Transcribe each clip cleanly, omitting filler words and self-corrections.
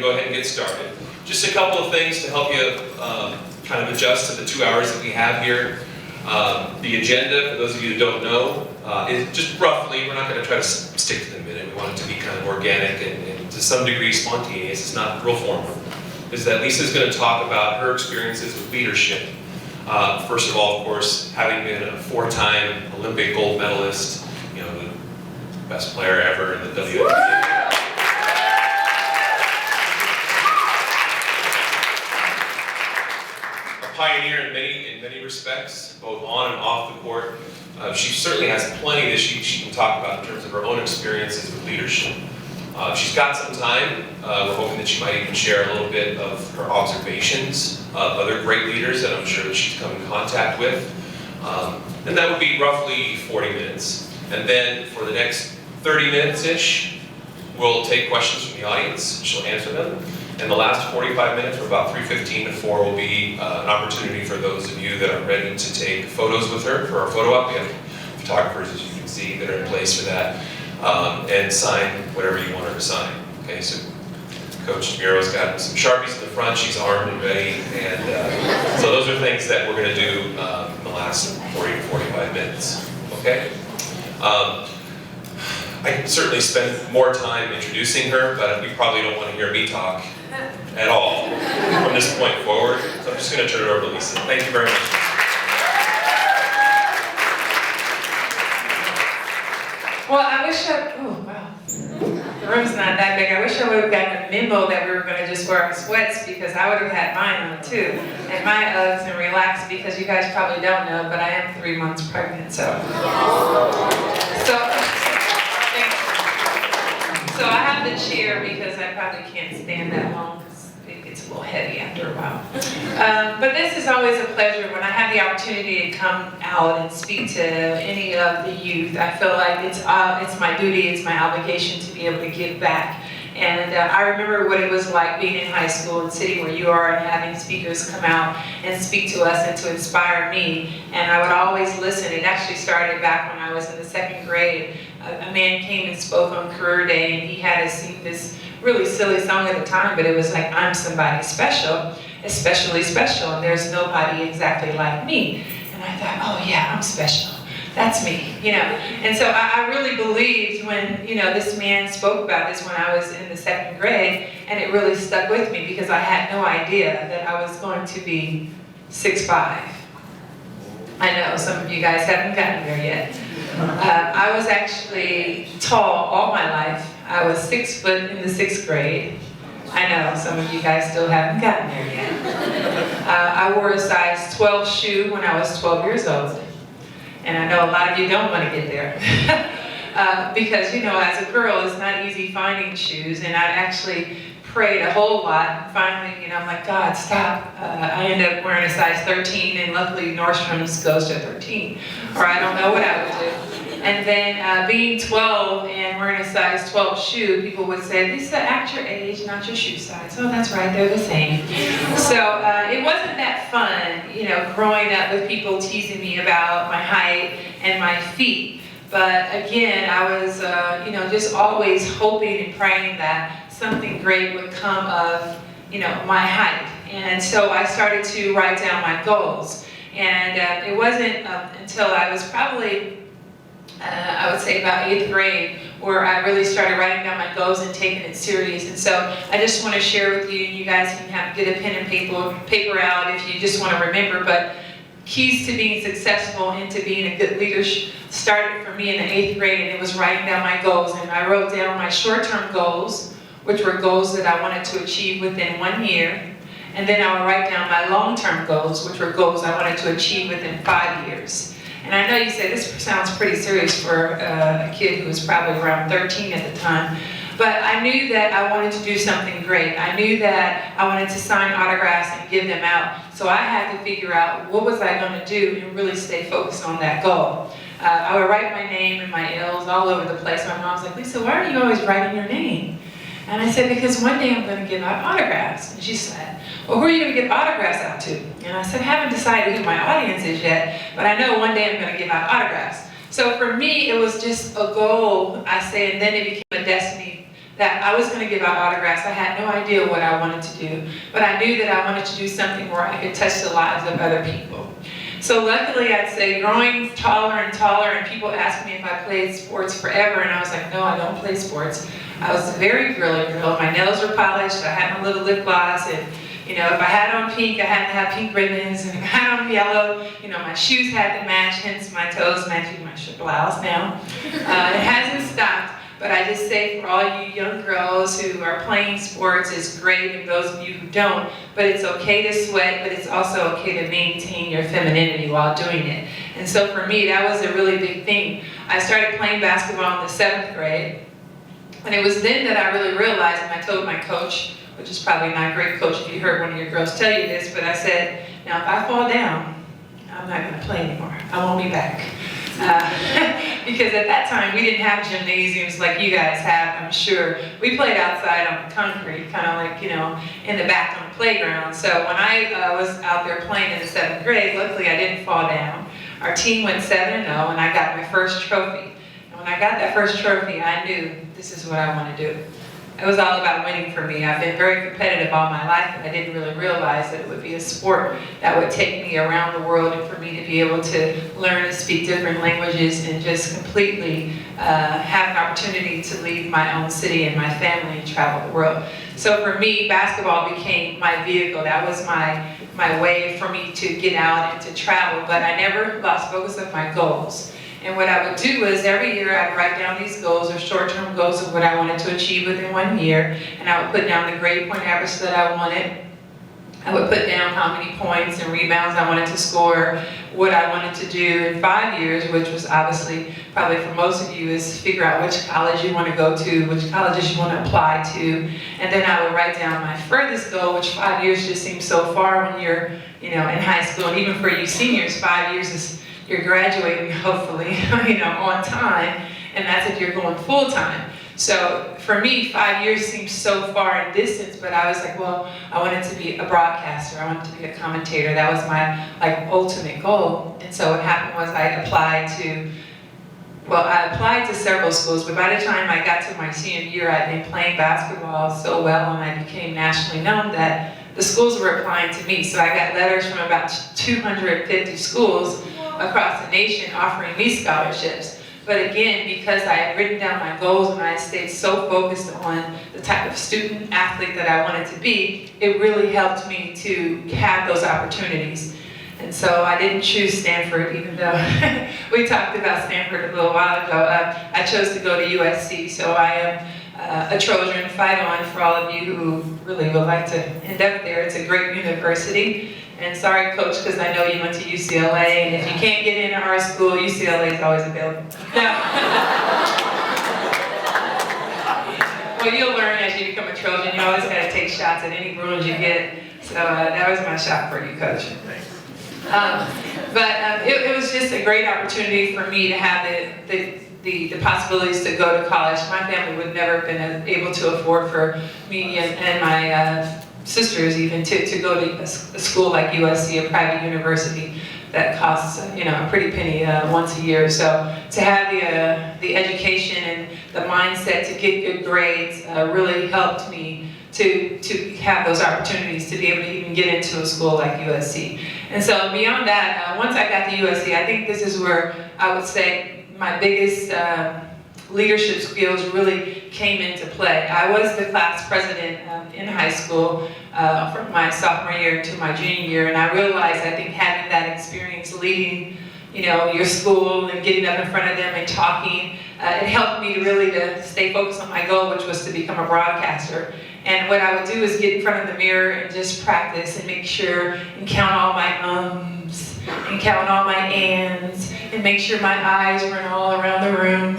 Go ahead and get started. Just a couple of things to help you kind of adjust to the 2 hours that we have here. The agenda, for those of you who don't know, is just roughly, we're not going to try to stick to the minute. We want it to be kind of organic and to some degree spontaneous. It's not real formal. Is that Lisa's going to talk about her experiences with leadership. First of all, of course, having been a 4-time Olympic gold medalist, you know, the best player ever in the WNBA. Pioneer in many respects, both on and off the court. She certainly has plenty that she can talk about in terms of her own experiences with leadership. She's got some time. We're hoping that she might even share a little bit of her observations of other great leaders that I'm sure that she's come in contact with. And that would be roughly 40 minutes. And then for the next 30 minutes-ish, we'll take questions from the audience. She'll answer them. And the last 45 minutes, from about 3:15 to 4, will be an opportunity for those of you that are ready to take photos with her for our photo op. We have photographers, as you can see, that are in place for that, and sign whatever you want her to sign. Okay, so Coach Miro's got some Sharpies in the front. She's armed and ready, and so those are things that we're going to do in the last 40 to 45 minutes. Okay. I can certainly spend more time introducing her, but you probably don't want to hear me talk at all from this point forward. So I'm just going to turn it over to Lisa. Thank you very much. Well, I wish oh wow, the room's not that big. I wish I would have gotten a memo that we were going to just wear our sweats, because I would have had mine on too. And my Uggs and relax, because you guys probably don't know, but I am 3 months pregnant, so I have the chair because I probably can't stand that long, because it gets a little heavy after a while. But this is always a pleasure when I have the opportunity to come out and speak to any of the youth. I feel like it's my duty, it's my obligation to be able to give back. And I remember what it was like being in high school and sitting where you are and having speakers come out and speak to us and to inspire me. And I would always listen. It actually started back when I was in the 2nd grade. A man came and spoke on Career Day, and he had us sing this really silly song at the time, but it was like, I'm somebody special, especially special, and there's nobody exactly like me. And I thought, oh yeah, I'm special. That's me, you know. And so I really believed when, you know, this man spoke about this when I was in the 2nd grade, and it really stuck with me because I had no idea that I was going to be 6'5". I know some of you guys haven't gotten there yet. I was actually tall all my life. I was 6 foot in the 6th grade. I know some of you guys still haven't gotten there yet. I wore a size 12 shoe when I was 12 years old. And I know a lot of you don't want to get there. Because, you know, as a girl, it's not easy finding shoes. And I actually prayed a whole lot. And finally, you know, I'm like, God, stop. I ended up wearing a size 13, and luckily Nordstrom's goes to 13. Or I don't know what I would do. And then being 12 and wearing a size 12 shoe, people would say, Lisa, act your age, not your shoe size. Oh, that's right, they're the same. So it wasn't that fun, you know, growing up with people teasing me about my height and my feet. But again, I was, you know, just always hoping and praying that something great would come of, you know, my height. And so I started to write down my goals. And it wasn't until I was probably, I would say about 8th grade, where I really started writing down my goals and taking it serious. And so I just want to share with you, and you guys can get a pen and paper out if you just want to remember, but keys to being successful and to being a good leader started for me in the 8th grade, and it was writing down my goals. And I wrote down my short-term goals, which were goals that I wanted to achieve within 1 year. And then I would write down my long-term goals, which were goals I wanted to achieve within 5 years. And I know you say this sounds pretty serious for a kid who was probably around 13 at the time. But I knew that I wanted to do something great. I knew that I wanted to sign autographs and give them out. So I had to figure out what was I going to do and really stay focused on that goal. I would write my name and my L's all over the place. My mom's like, Lisa, why are you always writing your name? And I said, because one day I'm going to give out autographs. And she said, well, who are you going to give autographs out to? And I said, I haven't decided who my audience is yet, but I know one day I'm going to give out autographs. So for me, it was just a goal, I say, and then it became a destiny that I was going to give out autographs. I had no idea what I wanted to do, but I knew that I wanted to do something where I could touch the lives of other people. So luckily, I'd say growing taller and taller, and people asked me if I played sports forever, and I was like, no, I don't play sports. I was a very girly girl. My nails were polished, I had my little lip gloss, and you know, if I had on pink, I had to have pink ribbons, and if I had on yellow, you know, my shoes had to match, hence my toes matching my blouse now. It hasn't stopped, but I just say for all you young girls who are playing sports, it's great, and those of you who don't, but it's okay to sweat, but it's also okay to maintain your femininity while doing it. And so for me, that was a really big thing. I started playing basketball in the 7th grade, and it was then that I really realized, and I told my coach, which is probably not a great coach if you heard one of your girls tell you this, but I said, now if I fall down, I'm not going to play anymore. I won't be back. Because at that time, we didn't have gymnasiums like you guys have, I'm sure. We played outside on the concrete, kind of like, you know, in the back on the playground. So when I was out there playing in the 7th grade, luckily I didn't fall down. Our team went 7-0, and I got my first trophy. And when I got that first trophy, I knew this is what I want to do. It was all about winning for me. I've been very competitive all my life, but I didn't really realize that it would be a sport that would take me around the world, and for me to be able to learn and speak different languages and just completely have an opportunity to leave my own city and my family and travel the world. So for me, basketball became my vehicle. That was my way for me to get out and to travel, but I never lost focus of my goals. And what I would do was every year I'd write down these goals or short-term goals of what I wanted to achieve within 1 year, and I would put down the grade point average that I wanted. I would put down how many points and rebounds I wanted to score, what I wanted to do in 5 years, which was obviously, probably for most of you, is figure out which college you want to go to, which colleges you want to apply to. And then I would write down my furthest goal, which 5 years just seems so far when you're, you know, in high school. And even for you seniors, 5 years is, you're graduating, hopefully, you know, on time, and that's if you're going full time. So for me, 5 years seems so far in distance, but I was like, well, I wanted to be a broadcaster. I wanted to be a commentator. That was my ultimate goal. And so what happened was I applied to several schools, but by the time I got to my senior year, I'd been playing basketball so well, and I became nationally known that the schools were applying to me. So I got letters from about 250 schools across the nation offering me scholarships. But again, because I had written down my goals and I stayed so focused on the type of student athlete that I wanted to be, it really helped me to have those opportunities. And so I didn't choose Stanford, even though we talked about Stanford a little while ago. I chose to go to USC, so I am a Trojan. Fight on for all of you who really would like to end up there. It's a great university. And sorry, Coach, because I know you went to UCLA, and if you can't get into our school, UCLA is always available. Well, you'll learn as you become a Trojan. You always got to take shots at any bruise you get. So that was my shot for you, Coach. It was just a great opportunity for me to have the possibilities to go to college. My family would never have been able to afford for me and my sisters even to go to a school like USC, a private university that costs a pretty penny once a year. So to have the education and the mindset to get good grades really helped me to have those opportunities to be able to even get into a school like USC. And so beyond that, once I got to USC, I think this is where I would say my biggest leadership skills really came into play. I was the class president in high school from my sophomore year to my junior year, and I realized, I think, having that experience leading, your school and getting up in front of them and talking, it helped me to stay focused on my goal, which was to become a broadcaster. And what I would do is get in front of the mirror and just practice and make sure and count all my ums and count all my ands and make sure my eyes weren't all around the room.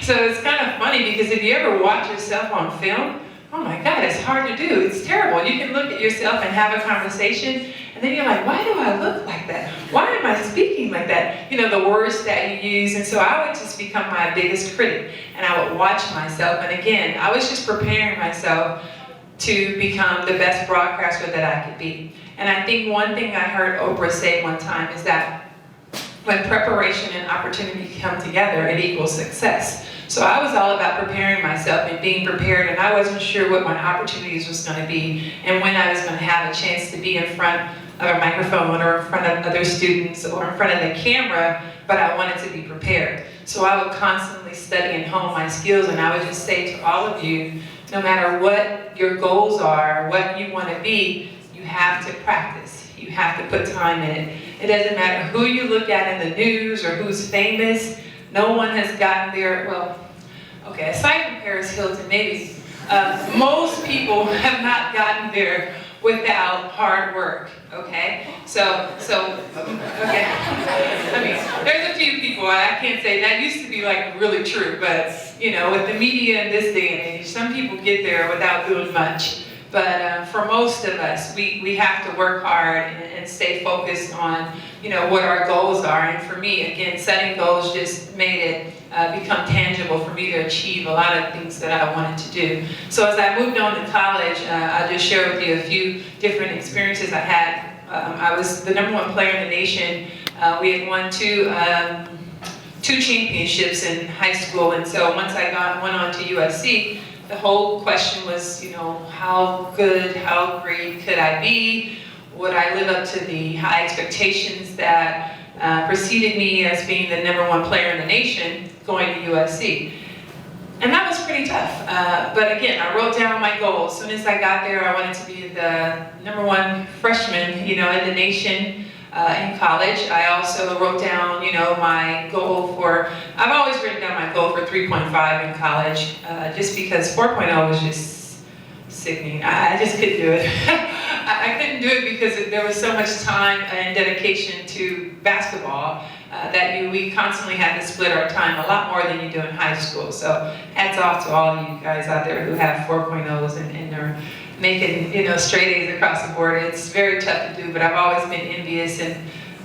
So it's kind of funny because if you ever watch yourself on film, oh my God, it's hard to do. It's terrible. You can look at yourself and have a conversation, and then you're like, why do I look like that? Why am I speaking like that? The words that you use. And so I would just become my biggest critic, and I would watch myself. And again, I was just preparing myself to become the best broadcaster that I could be. And I think one thing I heard Oprah say one time is that when preparation and opportunity come together, it equals success. So I was all about preparing myself and being prepared, and I wasn't sure what my opportunities was going to be and when I was going to have a chance to be in front of a microphone or in front of other students or in front of the camera, but I wanted to be prepared. So I would constantly study and hone my skills, and I would just say to all of you, no matter what your goals are, what you want to be, you have to practice. You have to put time in it. It doesn't matter who you look at in the news or who's famous. No one has gotten there. Well, okay, aside from Paris Hilton, maybe most people have not gotten there without hard work. Okay, so okay. I mean, there's a few people. I can't say that used to be like really true, but you know, with the media in this day and age, some people get there without doing much. But for most of us, we have to work hard and stay focused on, you know, what our goals are. And for me, again, setting goals just made it become tangible for me to achieve a lot of things that I wanted to do. So as I moved on to college, I'll just share with you a few different experiences I had. I was the #1 player in the nation. We had won two championships in high school, and so once I went on to USC, the whole question was, you know, how good, how great could I be? Would I live up to the high expectations that preceded me as being the #1 player in the nation going to USC? And that was pretty tough. But again, I wrote down my goals. As soon as I got there, I wanted to be the #1 freshman, you know, in the nation in college. I also wrote down, you know, my goal for, I've always written down my goal for 3.5 in college, just because 4.0 was just sickening. I just couldn't do it. I couldn't do it because there was so much time and dedication to basketball that we constantly had to split our time a lot more than you do in high school. So hats off to all of you guys out there who have 4.0s and are making, you know, straight A's across the board. It's very tough to do, but I've always been envious and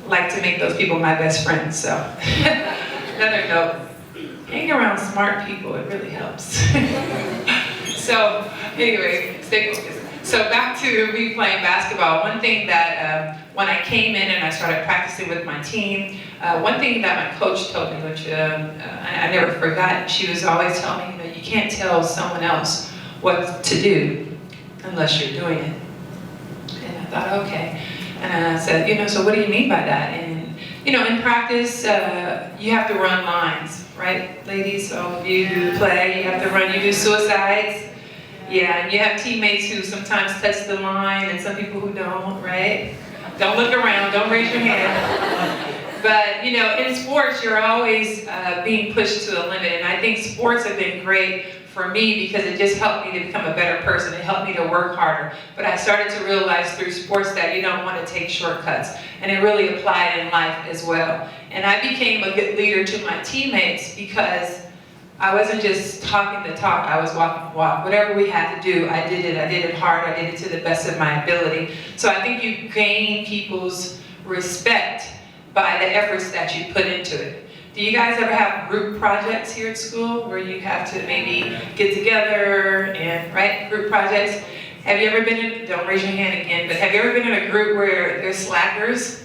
like to make those people my best friends. So another note, hang around smart people, it really helps. So anyway, stay focused. So back to me playing basketball. One thing that when I came in and I started practicing with my team, one thing that my coach told me, which I never forgot, she was always telling me, you know, you can't tell someone else what to do unless you're doing it. And I thought, okay. And I said, you know, so what do you mean by that? And, you know, in practice, you have to run lines, right? Ladies, all of you who play, you have to run, you do suicides. Yeah, and you have teammates who sometimes touch the line and some people who don't, right? Don't look around, don't raise your hand. But, you know, in sports, you're always being pushed to the limit. And I think sports have been great for me because it just helped me to become a better person. It helped me to work harder. But I started to realize through sports that you don't want to take shortcuts. And it really applied in life as well. And I became a good leader to my teammates because I wasn't just talking the talk, I was walking the walk. Whatever we had to do, I did it. I did it hard, I did it to the best of my ability. So I think you gain people's respect by the efforts that you put into it. Do you guys ever have group projects here at school where you have to maybe get together and, right, group projects? Have you ever been in, don't raise your hand again, but have you ever been in a group where there's slackers,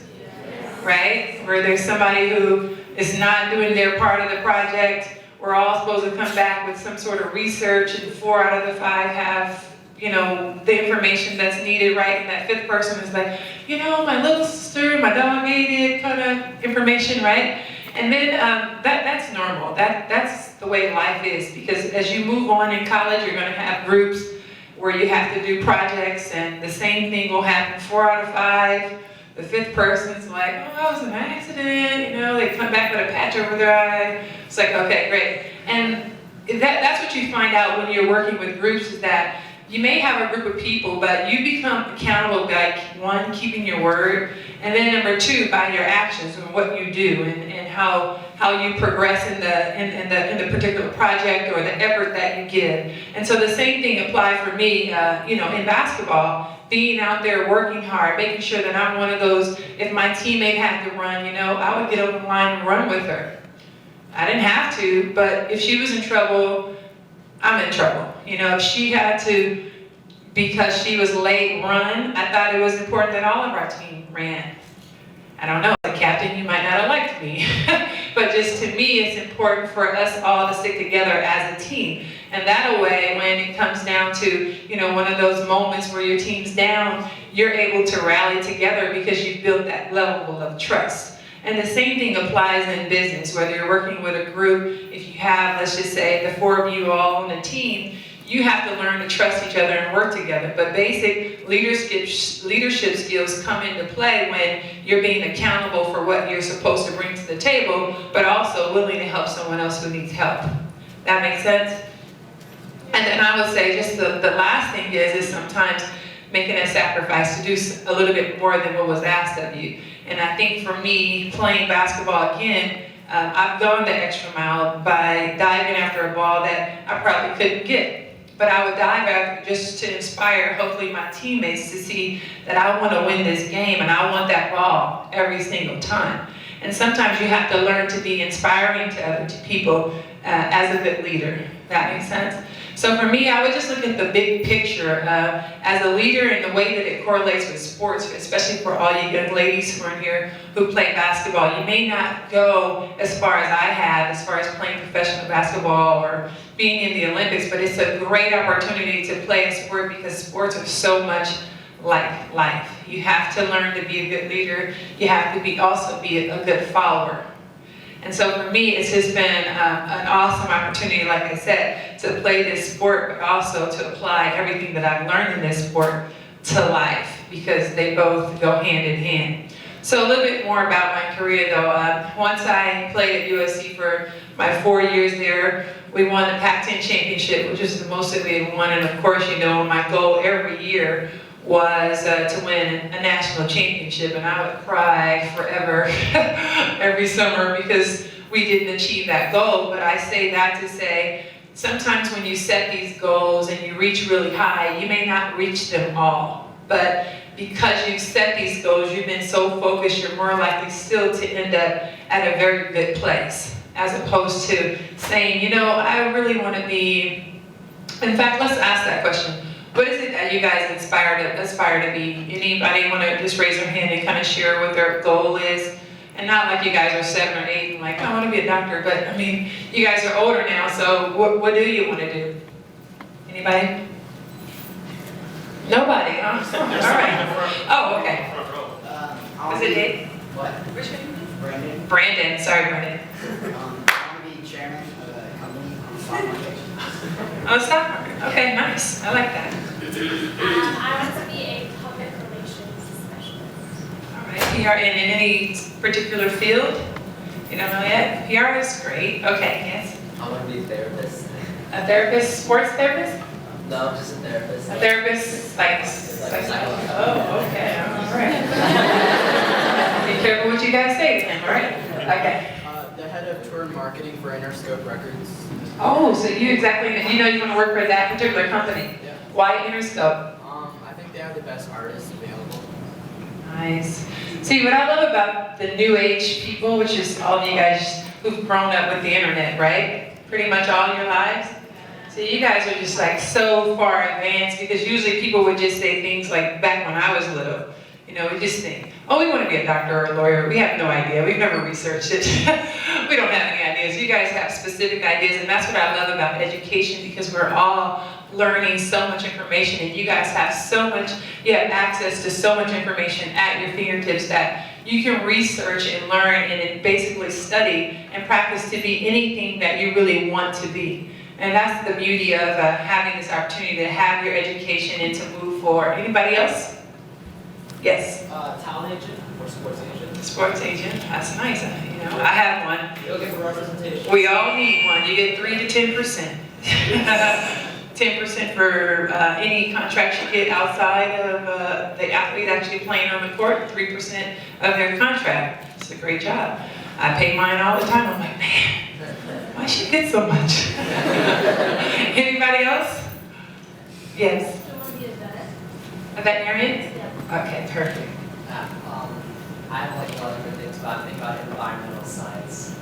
right? Where there's somebody who is not doing their part of the project. We're all supposed to come back with some sort of research, and 4 out of the 5 have, you know, the information that's needed, right? And that 5th person is like, you know, my little sister, my dog ate it, kind of information, right? And then that's normal. That's the way life is, because as you move on in college, you're going to have groups where you have to do projects, and the same thing will happen 4 out of 5. The 5th person's like, oh, that was an accident, you know, they come back with a patch over their eye. It's like, okay, great. And that's what you find out when you're working with groups, is that you may have a group of people, but you become accountable by, 1, keeping your word, and then number 2, by your actions and what you do and how you progress in the particular project or the effort that you give. And so the same thing applied for me, you know, in basketball. Being out there working hard, making sure that I'm one of those, if my teammate had to run, you know, I would get over the line and run with her. I didn't have to, but if she was in trouble, I'm in trouble. You know, if she had to, because she was late, run, I thought it was important that all of our team ran. I don't know, as a captain, you might not have liked me. but just to me, it's important for us all to stick together as a team. And that way, when it comes down to, one of those moments where your team's down, you're able to rally together because you've built that level of trust. And the same thing applies in business, whether you're working with a group, if you have, let's just say, the 4 of you all on a team, you have to learn to trust each other and work together. But basic leadership skills come into play when you're being accountable for what you're supposed to bring to the table, but also willing to help someone else who needs help. That makes sense? And then I would say just the last thing is sometimes making a sacrifice to do a little bit more than what was asked of you. And I think for me, playing basketball again, I've gone the extra mile by diving after a ball that I probably couldn't get. But I would dive after just to inspire, hopefully, my teammates to see that I want to win this game and I want that ball every single time. And sometimes you have to learn to be inspiring to other people as a good leader. That makes sense? So for me, I would just look at the big picture as a leader and the way that it correlates with sports, especially for all you young ladies who are here who play basketball. You may not go as far as I have, as far as playing professional basketball or being in the Olympics, but it's a great opportunity to play a sport because sports are so much like life. You have to learn to be a good leader. You have to also be a good follower. And so for me, it's just been an awesome opportunity, like I said, to play this sport, but also to apply everything that I've learned in this sport to life, because they both go hand in hand. So a little bit more about my career, though. Once I played at USC for my 4 years there, we won the Pac-10 championship, which is the most that we had won. And of course, my goal every year was to win a national championship, and I would cry forever every summer because we didn't achieve that goal. But I say that to say, sometimes when you set these goals and you reach really high, you may not reach them all. But because you've set these goals, you've been so focused, you're more likely still to end up at a very good place, as opposed to saying, I really want to be. In fact, let's ask that question. What is it that you guys aspire to be? Anybody want to just raise their hand and kind of share what their goal is? And not like you guys are 7 or 8 and like, I want to be a doctor, but I mean, you guys are older now, so what do you want to do? Anybody? Nobody, huh? All right. Oh, okay. Is it Dave? What? Which one? Brandon. Brandon, sorry, Brandon. I want to be chairman of a company on the stock market. Oh, stock market. Okay, nice. I like that. I want to be a public relations specialist. All right. PR in any particular field? You don't know yet? PR is great. Okay, yes. I want to be a therapist. A therapist, sports therapist? No, just a therapist. A therapist, like oh, okay, all right. Be careful what you guys say to him, all right? Okay. The head of tour marketing for Interscope Records. Oh, so you want to work for that particular company. Yeah. Why Interscope? I think they have the best artists available. Nice. See, what I love about the new age people, which is all of you guys who've grown up with the internet, right? Pretty much all your lives. So you guys are just like so far advanced, because usually people would just say things like back when I was little. We just think, oh, we want to be a doctor or a lawyer. We have no idea. We've never researched it. We don't have any ideas. You guys have specific ideas, and that's what I love about education, because we're all learning so much information, and you guys have you have access to so much information at your fingertips that you can research and learn and basically study and practice to be anything that you really want to be. And that's the beauty of having this opportunity to have your education and to move forward. Anybody else? Yes. Talent agent or sports agent? Sports agent. That's nice. I have one. You're looking for representation. We all need one. You get 3 to 10%. 10% for any contract you get outside of the athlete actually playing on the court. 3% of their contract. It's a great job. I pay mine all the time. I'm like, man, why she get so much? Anybody else? Yes. I want to be a vet. A veterinarian? Yeah. Okay, perfect. I have like a lot of different things, but I think about environmental science.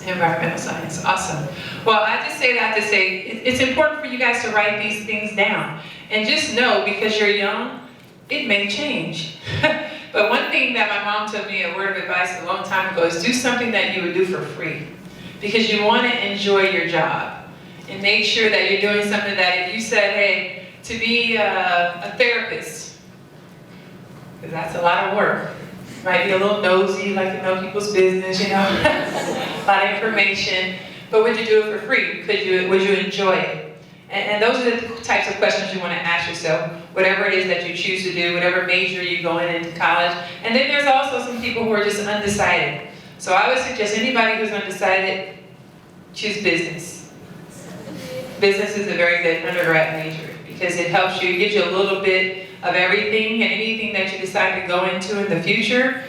Environmental science, awesome. Well, I just say that to say it's important for you guys to write these things down. And just know, because you're young, it may change. But one thing that my mom told me, a word of advice a long time ago, is do something that you would do for free. Because you want to enjoy your job. And make sure that you're doing something that if you said, hey, to be a therapist, because that's a lot of work. Might be a little nosy, like to know people's business, you know, a lot of information. But would you do it for free? Would you enjoy it? And those are the types of questions you want to ask yourself, whatever it is that you choose to do, whatever major you go into college. And then there's also some people who are just undecided. So I would suggest anybody who's undecided, choose business. Business is a very good undergrad major because it helps you, it gives you a little bit of everything, and anything that you decide to go into in the future,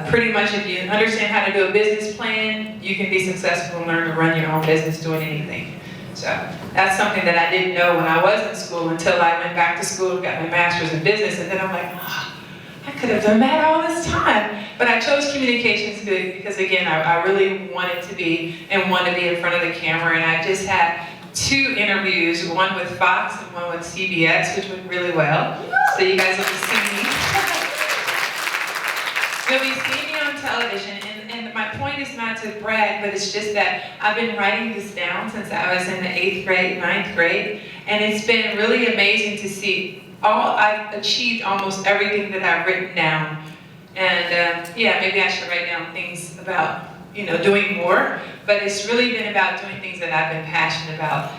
pretty much if you understand how to do a business plan, you can be successful and learn to run your own business doing anything. So that's something that I didn't know when I was in school until I went back to school and got my master's in business, and then I'm like, oh, I could have done that all this time. But I chose communications because again, I really wanted to be and want to be in front of the camera, and I just had 2 interviews, one with Fox and one with CBS, which went really well. So you guys will be seeing me. You'll be seeing me on television, and my point is not to brag, but it's just that I've been writing this down since I was in the 8th grade, 9th grade, and it's been really amazing to see I've achieved almost everything that I've written down. And yeah, maybe I should write down things about, you know, doing more, but it's really been about doing things that I've been passionate about.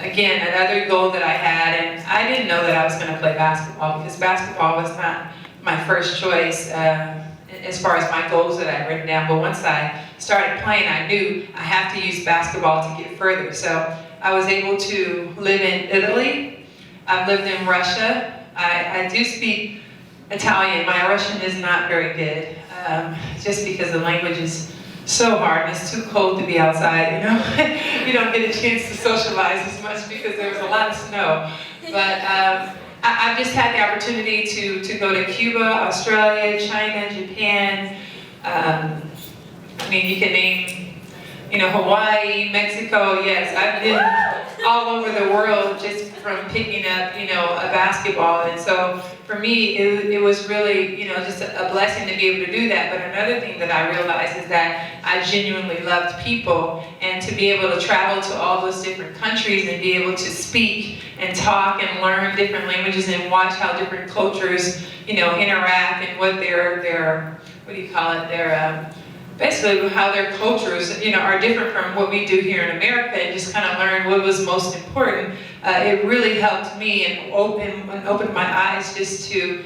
Again, another goal that I had, and I didn't know that I was going to play basketball because basketball was not my first choice as far as my goals that I'd written down, but once I started playing, I knew I have to use basketball to get further. So I was able to live in Italy. I've lived in Russia. I do speak Italian. My Russian is not very good, just because the language is so hard and it's too cold to be outside, you know. You don't get a chance to socialize as much because there was a lot of snow. But I've just had the opportunity to go to Cuba, Australia, China, Japan. I mean, you can name, you know, Hawaii, Mexico. Yes, I've been all over the world just from picking up, you know, a basketball. And so for me, it was really, you know, just a blessing to be able to do that. But another thing that I realized is that I genuinely loved people, and to be able to travel to all those different countries and be able to speak and talk and learn different languages and watch how different cultures, you know, interact and what their what do you call it, basically how their cultures, you know, are different from what we do here in America, and just kind of learn what was most important. It really helped me and opened my eyes just to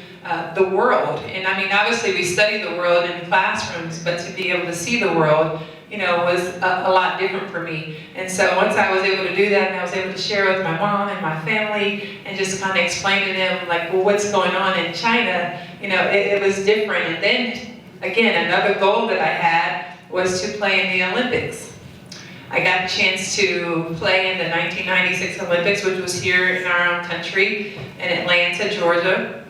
the world. And I mean, obviously we study the world in classrooms, but to be able to see the world, you know, was a lot different for me. And so once I was able to do that, and I was able to share with my mom and my family, and just kind of explain to them, like, well, what's going on in China, you know, it was different. And then, again, another goal that I had was to play in the Olympics. I got a chance to play in the 1996 Olympics, which was here in our own country, in Atlanta, Georgia.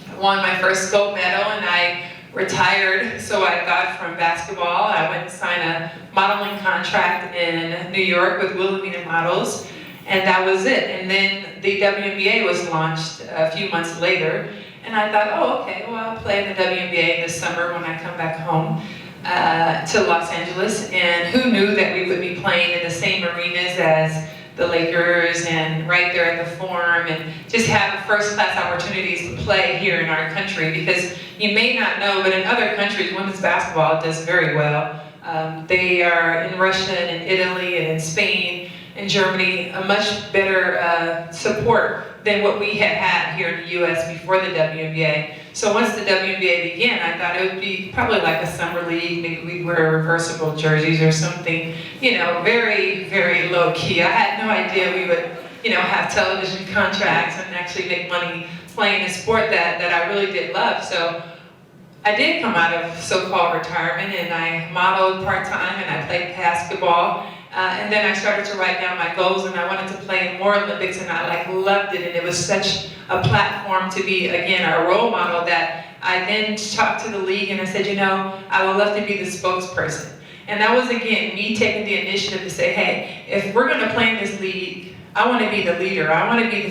I won my first gold medal, and I retired, so I thought, from basketball. I went and signed a modeling contract in New York with Wilhelmina Models, and that was it. And then the WNBA was launched a few months later, and I thought, oh, okay, well, I'll play in the WNBA this summer when I come back home to Los Angeles. And who knew that we would be playing in the same arenas as the Lakers and right there at the Forum, and just have first-class opportunities to play here in our country. Because you may not know, but in other countries, women's basketball does very well. They are in Russia and in Italy and in Spain and Germany, a much better support than what we had had here in the U.S. before the WNBA. So once the WNBA began, I thought it would be probably like a summer league. Maybe we'd wear reversible jerseys or something, you know, very, very low key. I had no idea we would, you know, have television contracts and actually make money playing a sport that I really did love. So I did come out of so-called retirement, and I modeled part-time, and I played basketball. And then I started to write down my goals, and I wanted to play in more Olympics, and I loved it. And it was such a platform to be, again, a role model, that I then talked to the league and I said, you know, I would love to be the spokesperson. And that was, again, me taking the initiative to say, hey, if we're going to play in this league, I want to be the leader. I want to be the